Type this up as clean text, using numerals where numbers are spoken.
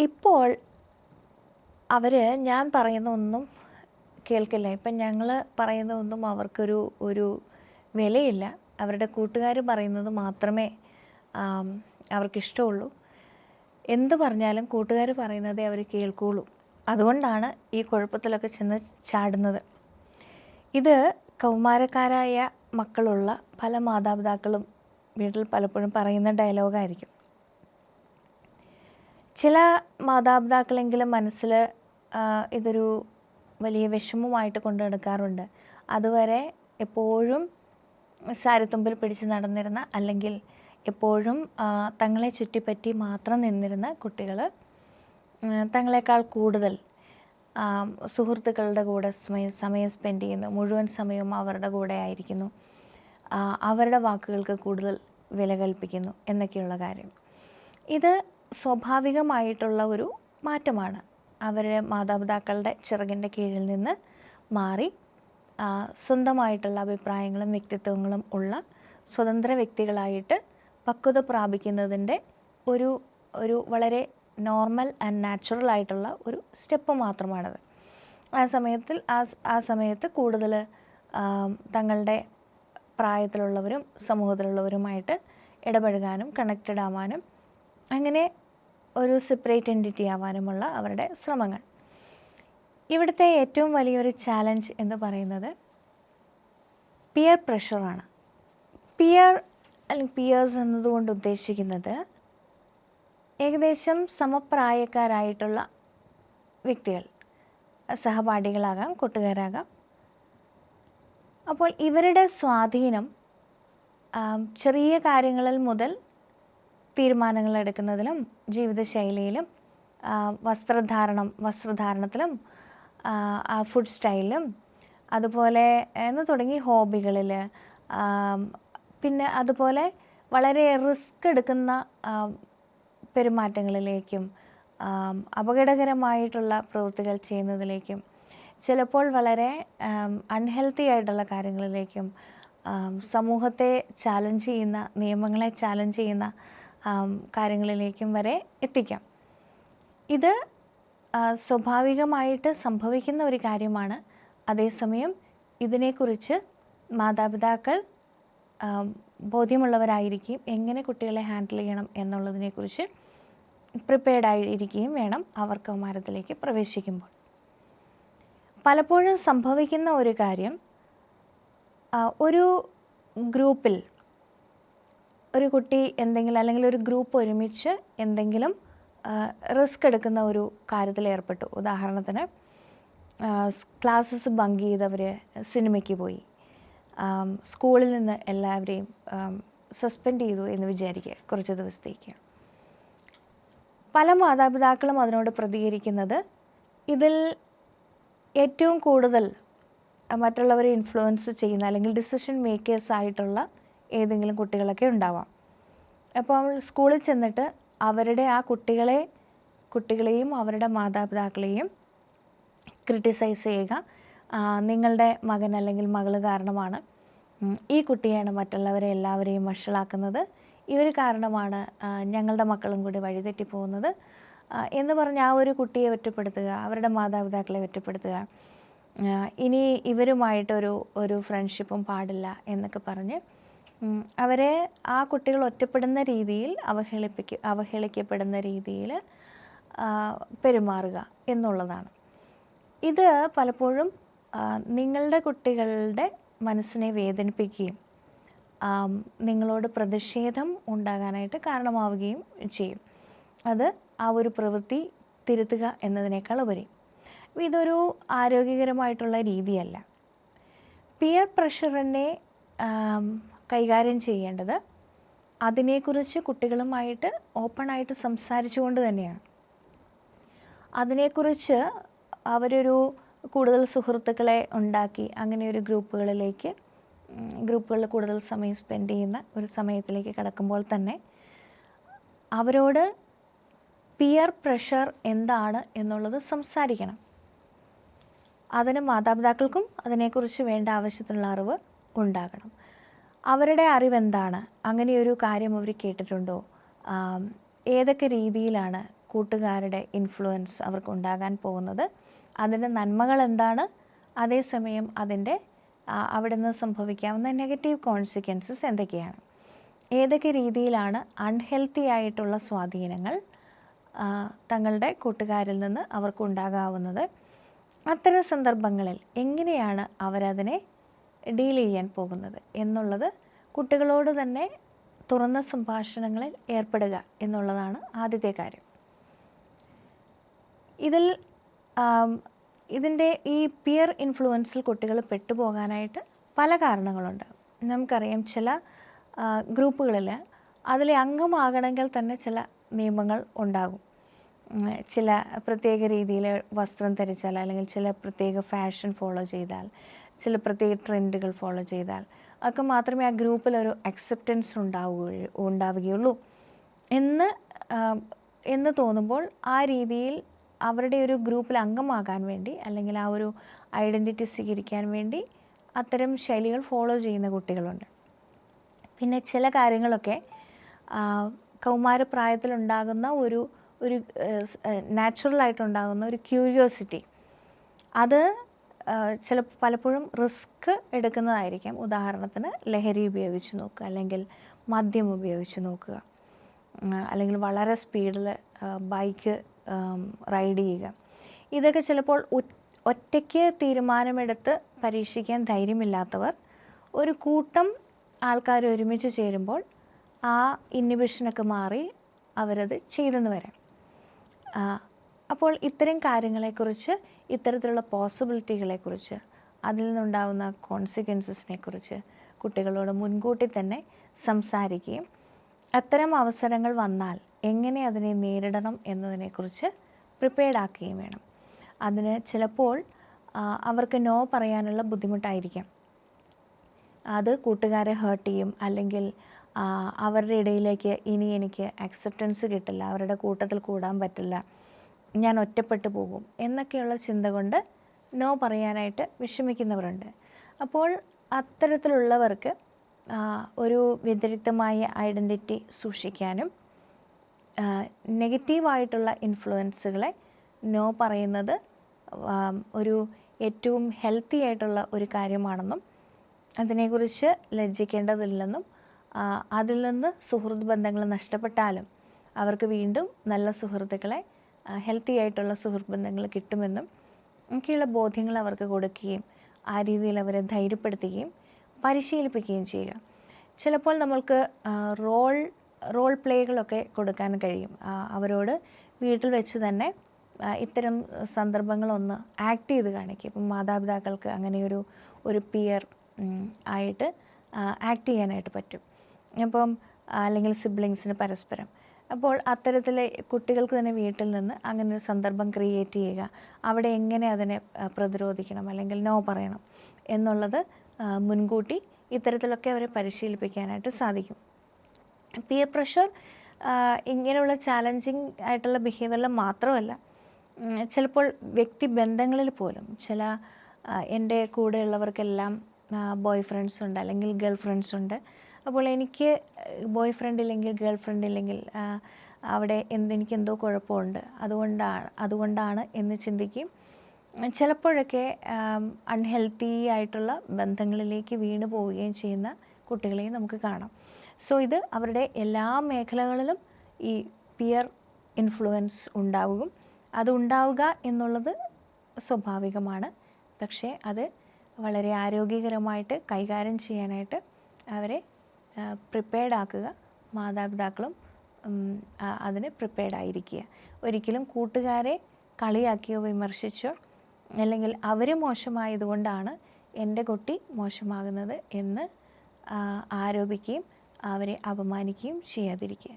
ഇപ്പോൾ അവർ ഞാൻ പറയുന്ന ഒന്നും കേൾക്കില്ല. ഇപ്പം ഞങ്ങൾ പറയുന്ന ഒന്നും അവർക്കൊരു ഒരു വിലയില്ല. അവരുടെ കൂട്ടുകാർ പറയുന്നത് മാത്രമേ അവർക്കിഷ്ടമുള്ളൂ. എന്ത് പറഞ്ഞാലും കൂട്ടുകാർ പറയുന്നതേ അവർ കേൾക്കുകയുള്ളൂ. അതുകൊണ്ടാണ് ഈ കുഴപ്പത്തിലൊക്കെ ചെന്ന് ചാടുന്നത്. ഇത് കൗമാരക്കാരായ മക്കളുള്ള പല മാതാപിതാക്കളും വീട്ടിൽ പലപ്പോഴും പറയുന്ന ഡയലോഗായിരിക്കും. ചില മാതാപിതാക്കളെങ്കിലും മനസ്സിൽ ഇതൊരു വലിയ വിഷമമായിട്ട് കൊണ്ടു നടക്കാറുണ്ട്. അതുവരെ എപ്പോഴും സാരിത്തുമ്പിൽ പിടിച്ച് നടന്നിരുന്ന, അല്ലെങ്കിൽ എപ്പോഴും തങ്ങളെ ചുറ്റിപ്പറ്റി മാത്രം നിന്നിരുന്ന കുട്ടികൾ തങ്ങളെക്കാൾ കൂടുതൽ സുഹൃത്തുക്കളുടെ കൂടെ സമയം സ്പെൻഡ് ചെയ്യുന്നു. മുഴുവൻ സമയവും അവരുടെ കൂടെ ആയിരിക്കുന്നു. അവരുടെ വാക്കുകൾക്ക് കൂടുതൽ വില കൽപ്പിക്കുന്നു എന്നൊക്കെയുള്ള കാര്യം. ഇത് സ്വാഭാവികമായിട്ടുള്ള ഒരു മാറ്റമാണ്. അവരുടെ മാതാപിതാക്കളുടെ ചിറകിൻ്റെ കീഴിൽ നിന്ന് മാറി സ്വന്തമായിട്ടുള്ള അഭിപ്രായങ്ങളും വ്യക്തിത്വങ്ങളും ഉള്ള സ്വതന്ത്ര വ്യക്തികളായിട്ട് പക്വത പ്രാപിക്കുന്നതിൻ്റെ ഒരു വളരെ നോർമൽ ആൻഡ് നാച്ചുറൽ ആയിട്ടുള്ള ഒരു സ്റ്റെപ്പ് മാത്രമാണത്. ആ സമയത്ത് കൂടുതൽ തങ്ങളുടെ പ്രായത്തിലുള്ളവരും സമൂഹത്തിലുള്ളവരുമായിട്ട് ഇടപഴകാനും കണക്റ്റഡ് ആവാനും അങ്ങനെ ഒരു സെപ്പറേറ്റ് എൻറ്റിറ്റി ആവാനുമുള്ള അവരുടെ ശ്രമങ്ങൾ. ഇവിടുത്തെ ഏറ്റവും വലിയൊരു ചാലഞ്ച് എന്ന് പറയുന്നത് പിയർ പ്രഷറാണ്. അല്ലെങ്കിൽ പിയേഴ്സ് എന്നതുകൊണ്ട് ഉദ്ദേശിക്കുന്നത് ഏകദേശം സമപ്രായക്കാരായിട്ടുള്ള വ്യക്തികൾ, സഹപാഠികളാകാം, കൂട്ടുകാരാകാം. അപ്പോൾ ഇവരുടെ സ്വാധീനം ചെറിയ കാര്യങ്ങളിൽ മുതൽ തീരുമാനങ്ങൾ എടുക്കുന്നതിലും ജീവിതശൈലിയിലും വസ്ത്രധാരണത്തിലും ഫുഡ് സ്റ്റൈലിലും അതുപോലെ എന്ന് തുടങ്ങി ഹോബികളിൽ, പിന്നെ അതുപോലെ വളരെ റിസ്ക് എടുക്കുന്ന പെരുമാറ്റങ്ങളിലേക്കും അപകടകരമായിട്ടുള്ള പ്രവൃത്തികൾ ചെയ്യുന്നതിലേക്കും ചിലപ്പോൾ വളരെ അൺഹെൽത്തി ആയിട്ടുള്ള കാര്യങ്ങളിലേക്കും സമൂഹത്തെ ചാലഞ്ച് ചെയ്യുന്ന, നിയമങ്ങളെ ചാലഞ്ച് ചെയ്യുന്ന കാര്യങ്ങളിലേക്കും വരെ എത്തിക്കാം. ഇത് സ്വാഭാവികമായിട്ട് സംഭവിക്കുന്ന ഒരു കാര്യമാണ്. അതേസമയം ഇതിനെക്കുറിച്ച് മാതാപിതാക്കൾ ബോധ്യമുള്ളവരായിരിക്കും. എങ്ങനെ കുട്ടികളെ ഹാൻഡിൽ ചെയ്യണം എന്നുള്ളതിനെക്കുറിച്ച് പ്രിപ്പയർഡ് ആയിരിക്കുകയും വേണം അവർ കൗമാരത്തിലേക്ക് പ്രവേശിക്കുമ്പോൾ. പലപ്പോഴും സംഭവിക്കുന്ന ഒരു കാര്യം, ഒരു ഗ്രൂപ്പിൽ ഒരു കുട്ടി എന്തെങ്കിലും, അല്ലെങ്കിൽ ഒരു ഗ്രൂപ്പ് ഒരുമിച്ച് എന്തെങ്കിലും റിസ്ക് എടുക്കുന്ന ഒരു കാര്യത്തിൽ ഏർപ്പെട്ടു. ഉദാഹരണത്തിന് ക്ലാസ്സസ് ബങ്ക് ചെയ്തവർ സിനിമയ്ക്ക് പോയി, സ്കൂളിൽ നിന്ന് എല്ലാവരെയും സസ്പെൻഡ് ചെയ്തു എന്ന് വിചാരിക്കുക കുറച്ച് ദിവസത്തേക്ക്. പല മാതാപിതാക്കളും അതിനോട് പ്രതികരിക്കുന്നത് ഇതിൽ ഏറ്റവും കൂടുതൽ മറ്റുള്ളവരെ ഇൻഫ്ലുവൻസ് ചെയ്യുന്ന, അല്ലെങ്കിൽ ഡിസിഷൻ മേക്കേഴ്സ് ആയിട്ടുള്ള ഏതെങ്കിലും കുട്ടികളൊക്കെ ഉണ്ടാവാം. അപ്പോൾ സ്കൂളിൽ ചെന്നിട്ട് അവരുടെ ആ കുട്ടികളെയും അവരുടെ മാതാപിതാക്കളെയും ക്രിട്ടിസൈസ് ചെയ്യുക. നിങ്ങളുടെ മകൻ അല്ലെങ്കിൽ മകൾ കാരണമാണ് ഈ കുട്ടിയാണ് മറ്റുള്ളവരെ എല്ലാവരെയും വഷളാക്കുന്നത്, ഇവർ കാരണമാണ് ഞങ്ങളുടെ മക്കളും കൂടി വഴിതെറ്റിപ്പോകുന്നത് എന്ന് പറഞ്ഞ് ആ ഒരു കുട്ടിയെ ഒറ്റപ്പെടുത്തുക, അവരുടെ മാതാപിതാക്കളെ ഒറ്റപ്പെടുത്തുക. ഇനി ഇവരുമായിട്ടൊരു ഫ്രണ്ട്ഷിപ്പും പാടില്ല എന്നൊക്കെ പറഞ്ഞ് അവരെ ആ കുട്ടികൾ ഒറ്റപ്പെടുന്ന രീതിയിൽ, അവഹേളിക്കപ്പെടുന്ന രീതിയിൽ പെരുമാറുക എന്നുള്ളതാണ്. ഇത് പലപ്പോഴും നിങ്ങളുടെ കുട്ടികളുടെ മനസ്സിനെ വേദനിപ്പിക്കുകയും നിങ്ങളോട് പ്രതിഷേധം ഉണ്ടാകാനായിട്ട് കാരണമാവുകയും ചെയ്യും. അത് ആ ഒരു പ്രവൃത്തി തിരുത്തുക എന്നതിനേക്കാൾ ഉപരി ഇതൊരു ആരോഗ്യകരമായിട്ടുള്ള രീതിയല്ല. പിയർ പ്രഷറിനെ കൈകാര്യം ചെയ്യേണ്ടത് അതിനെക്കുറിച്ച് കുട്ടികളുമായിട്ട് ഓപ്പണായിട്ട് സംസാരിച്ചുകൊണ്ട് തന്നെയാണ്. അതിനെക്കുറിച്ച് അവരൊരു കൂടുതൽ സുഹൃത്തുക്കളെ ഉണ്ടാക്കി അങ്ങനെ ഒരു ഗ്രൂപ്പുകളിൽ കൂടുതൽ സമയം സ്പെൻഡ് ചെയ്യുന്ന ഒരു സമയത്തിലേക്ക് കടക്കുമ്പോൾ തന്നെ അവരോട് പിയർ പ്രഷർ എന്താണ് എന്നുള്ളത് സംസാരിക്കണം. അതിന് മാതാപിതാക്കൾക്കും അതിനെക്കുറിച്ച് വേണ്ട ആവശ്യത്തിനുള്ള അറിവ് ഉണ്ടാകണം. അവരുടെ അറിവെന്താണ്, അങ്ങനെയൊരു കാര്യം അവർ കേട്ടിട്ടുണ്ടോ, ഏതൊക്കെ രീതിയിലാണ് കൂട്ടുകാരുടെ ഇൻഫ്ലുവൻസ് അവർക്ക് ഉണ്ടാകാൻ പോകുന്നത്, അതിൻ്റെ നന്മകൾ എന്താണ്, അതേസമയം അതിൻ്റെ അവിടെ നിന്ന് സംഭവിക്കാവുന്ന നെഗറ്റീവ് കോൺസിക്വൻസസ് എന്തൊക്കെയാണ്, ഏതൊക്കെ രീതിയിലാണ് അൺഹെൽത്തി ആയിട്ടുള്ള സ്വാധീനങ്ങൾ തങ്ങളുടെ കൂട്ടുകാരിൽ നിന്ന് അവർക്കുണ്ടാകാവുന്നത്, അത്തരം സന്ദർഭങ്ങളിൽ എങ്ങനെയാണ് അവരതിനെ ഡീൽ ചെയ്യാൻ പോകുന്നത് എന്നുള്ളത് കുട്ടികളോട് തന്നെ തുറന്ന സംഭാഷണങ്ങളിൽ ഏർപ്പെടുക എന്നുള്ളതാണ് ആദ്യത്തെ കാര്യം. ഇതിൻ്റെ ഈ പിയർ ഇൻഫ്ലുവൻസിൽ കുട്ടികൾ പെട്ടുപോകാനായിട്ട് പല കാരണങ്ങളുണ്ട്. നമുക്കറിയാം, ചില ഗ്രൂപ്പുകളിൽ അതിലെ അംഗമാകണമെങ്കിൽ തന്നെ ചില നിയമങ്ങൾ ഉണ്ടാകും. ചില പ്രത്യേക രീതിയിൽ വസ്ത്രം ധരിച്ചാൽ, അല്ലെങ്കിൽ ചില പ്രത്യേക ഫാഷൻ ഫോളോ ചെയ്താൽ, ചില പ്രത്യേക ട്രെൻഡുകൾ ഫോളോ ചെയ്താൽ ഒക്കെ മാത്രമേ ആ ഗ്രൂപ്പിലൊരു അക്സെപ്റ്റൻസ് ഉണ്ടാവുകയുള്ളൂ എന്ന് തോന്നുമ്പോൾ ആ രീതിയിൽ അവരുടെ ഒരു ഗ്രൂപ്പിൽ അംഗമാകാൻ വേണ്ടി, അല്ലെങ്കിൽ ആ ഒരു ഐഡൻറ്റിറ്റി സ്വീകരിക്കാൻ വേണ്ടി അത്തരം ശൈലികൾ ഫോളോ ചെയ്യുന്ന കുട്ടികളുണ്ട്. പിന്നെ ചില കാര്യങ്ങളൊക്കെ കൗമാരപ്രായത്തിലുണ്ടാകുന്ന ഒരു നാച്ചുറലായിട്ടുണ്ടാകുന്ന ഒരു ക്യൂരിയോസിറ്റി, അത് പലപ്പോഴും റിസ്ക് എടുക്കുന്നതായിരിക്കാം. ഉദാഹരണത്തിന് ലഹരി ഉപയോഗിച്ച് നോക്കുക, അല്ലെങ്കിൽ മദ്യം ഉപയോഗിച്ച് നോക്കുക, അല്ലെങ്കിൽ വളരെ സ്പീഡിൽ ബൈക്ക് റൈഡ് ചെയ്യുക. ഇതൊക്കെ ചിലപ്പോൾ ഒറ്റയ്ക്ക് തീരുമാനമെടുത്ത് പരീക്ഷിക്കാൻ ധൈര്യമില്ലാത്തവർ ഒരു കൂട്ടം ആൾക്കാർ ഒരുമിച്ച് ചേരുമ്പോൾ ആ ഇൻഹിബിഷനൊക്കെ മാറി അവരത് ചെയ്തെന്ന് വരാം. അപ്പോൾ ഇത്തരം കാര്യങ്ങളെക്കുറിച്ച്, ഇത്തരത്തിലുള്ള പോസിബിലിറ്റികളെക്കുറിച്ച്, അതിൽ നിന്നുണ്ടാകുന്ന കോൺസിക്വൻസസിനെ കുറിച്ച് കുട്ടികളോട് മുൻകൂട്ടി തന്നെ സംസാരിക്കുകയും അത്തരം അവസരങ്ങൾ വന്നാൽ എങ്ങനെ അതിനെ നേരിടണം എന്നതിനെക്കുറിച്ച് പ്രിപ്പയർഡ് ആക്കുകയും വേണം. അതിന് ചിലപ്പോൾ അവർക്ക് നോ പറയാനുള്ള ബുദ്ധിമുട്ടായിരിക്കാം. അത് കൂട്ടുകാരെ ഹേർട്ട് ചെയ്യും, അല്ലെങ്കിൽ അവരുടെ ഇടയിലേക്ക് ഇനി എനിക്ക് അക്സെപ്റ്റൻസ് കിട്ടില്ല, അവരുടെ കൂട്ടത്തിൽ കൂടാൻ പറ്റില്ല, ഞാൻ ഒറ്റപ്പെട്ടു പോകും എന്നൊക്കെയുള്ള ചിന്ത കൊണ്ട് നോ പറയാനായിട്ട് വിഷമിക്കുന്നവരുണ്ട്. അപ്പോൾ അത്തരത്തിലുള്ളവർക്ക് ഒരു വ്യതിരിക്തമായ ഐഡൻറ്റിറ്റി സൂക്ഷിക്കാനും നെഗറ്റീവായിട്ടുള്ള ഇൻഫ്ലുവൻസുകളെ നോ പറയുന്നത് ഒരു ഏറ്റവും ഹെൽത്തി ആയിട്ടുള്ള ഒരു കാര്യമാണെന്നും അതിനെക്കുറിച്ച് ലജ്ജിക്കേണ്ടതില്ലെന്നും അതിൽ നിന്ന് സുഹൃത്ത് ബന്ധങ്ങൾ നഷ്ടപ്പെട്ടാലും അവർക്ക് വീണ്ടും നല്ല സുഹൃത്തുക്കളെ, ഹെൽത്തി ആയിട്ടുള്ള സുഹൃത്ത് ബന്ധങ്ങൾ കിട്ടുമെന്നും ഒക്കെയുള്ള ബോധ്യങ്ങൾ അവർക്ക് കൊടുക്കുകയും ആ രീതിയിൽ അവരെ ധൈര്യപ്പെടുത്തുകയും പരിശീലിപ്പിക്കുകയും ചെയ്യുക. ചിലപ്പോൾ നമ്മൾക്ക് റോൾ പ്ലേകളൊക്കെ കൊടുക്കാൻ കഴിയും. അവരോട് വീട്ടിൽ വെച്ച് തന്നെ ഇത്തരം സന്ദർഭങ്ങളൊന്ന് ആക്ട് ചെയ്ത് കാണിക്കുക. ഇപ്പം മാതാപിതാക്കൾക്ക് അങ്ങനെ ഒരു പിയർ ആയിട്ട് ആക്ട് ചെയ്യാനായിട്ട് പറ്റും. അപ്പം അല്ലെങ്കിൽ സിബ്ലിങ്സിന് പരസ്പരം. അപ്പോൾ അത്തരത്തിൽ കുട്ടികൾക്ക് തന്നെ വീട്ടിൽ നിന്ന് അങ്ങനെ ഒരു സന്ദർഭം ക്രിയേറ്റ് ചെയ്യുക, അവിടെ എങ്ങനെ അതിനെ പ്രതിരോധിക്കണം അല്ലെങ്കിൽ നോ പറയണം എന്നുള്ളത് മുൻകൂട്ടി ഇത്തരത്തിലൊക്കെ അവരെ പരിശീലിപ്പിക്കാനായിട്ട് സാധിക്കും. പിയർ പ്രഷർ ഇങ്ങനെയുള്ള ചാലഞ്ചിങ് ആയിട്ടുള്ള ബിഹേവിയറിൽ മാത്രമല്ല, ചിലപ്പോൾ വ്യക്തിബന്ധങ്ങളിൽ പോലും എൻ്റെ കൂടെയുള്ളവർക്കെല്ലാം ബോയ് ഫ്രണ്ട്സ് ഉണ്ട്, അല്ലെങ്കിൽ ഗേൾ ഫ്രണ്ട്സ് ഉണ്ട്. അപ്പോൾ എനിക്ക് ബോയ് ഫ്രണ്ട് ഇല്ലെങ്കിൽ, ഗേൾ ഫ്രണ്ട് ഇല്ലെങ്കിൽ അവിടെ എനിക്കെന്തോ കുഴപ്പമുണ്ട്, അതുകൊണ്ടാണ് എന്ന് ചിന്തിക്കുകയും ചിലപ്പോഴൊക്കെ അൺഹെൽത്തി ആയിട്ടുള്ള ബന്ധങ്ങളിലേക്ക് വീണു പോവുകയും ചെയ്യുന്ന കുട്ടികളെയും നമുക്ക് കാണാം. സോ ഇത് അവരുടെ എല്ലാ മേഖലകളിലും ഈ പിയർ ഇൻഫ്ലുവൻസ് അതുണ്ടാവുക എന്നുള്ളത് സ്വാഭാവികമാണ്. പക്ഷേ അത് വളരെ ആരോഗ്യകരമായിട്ട് കൈകാര്യം ചെയ്യാനായിട്ട് അവരെ പ്രിപ്പയർഡ് ആക്കുക. മാതാപിതാക്കളും അതിന് പ്രിപ്പയർഡ് ആയിരിക്കുക. ഒരിക്കലും കൂട്ടുകാരെ കളിയാക്കിയോ വിമർശിച്ചോ, അല്ലെങ്കിൽ അവർ മോശമായതുകൊണ്ടാണ് എൻ്റെ കുട്ടി മോശമാകുന്നത് എന്ന് ആരോപിക്കുകയും അവരെ അപമാനിക്കുകയും ചെയ്യാതിരിക്കുക.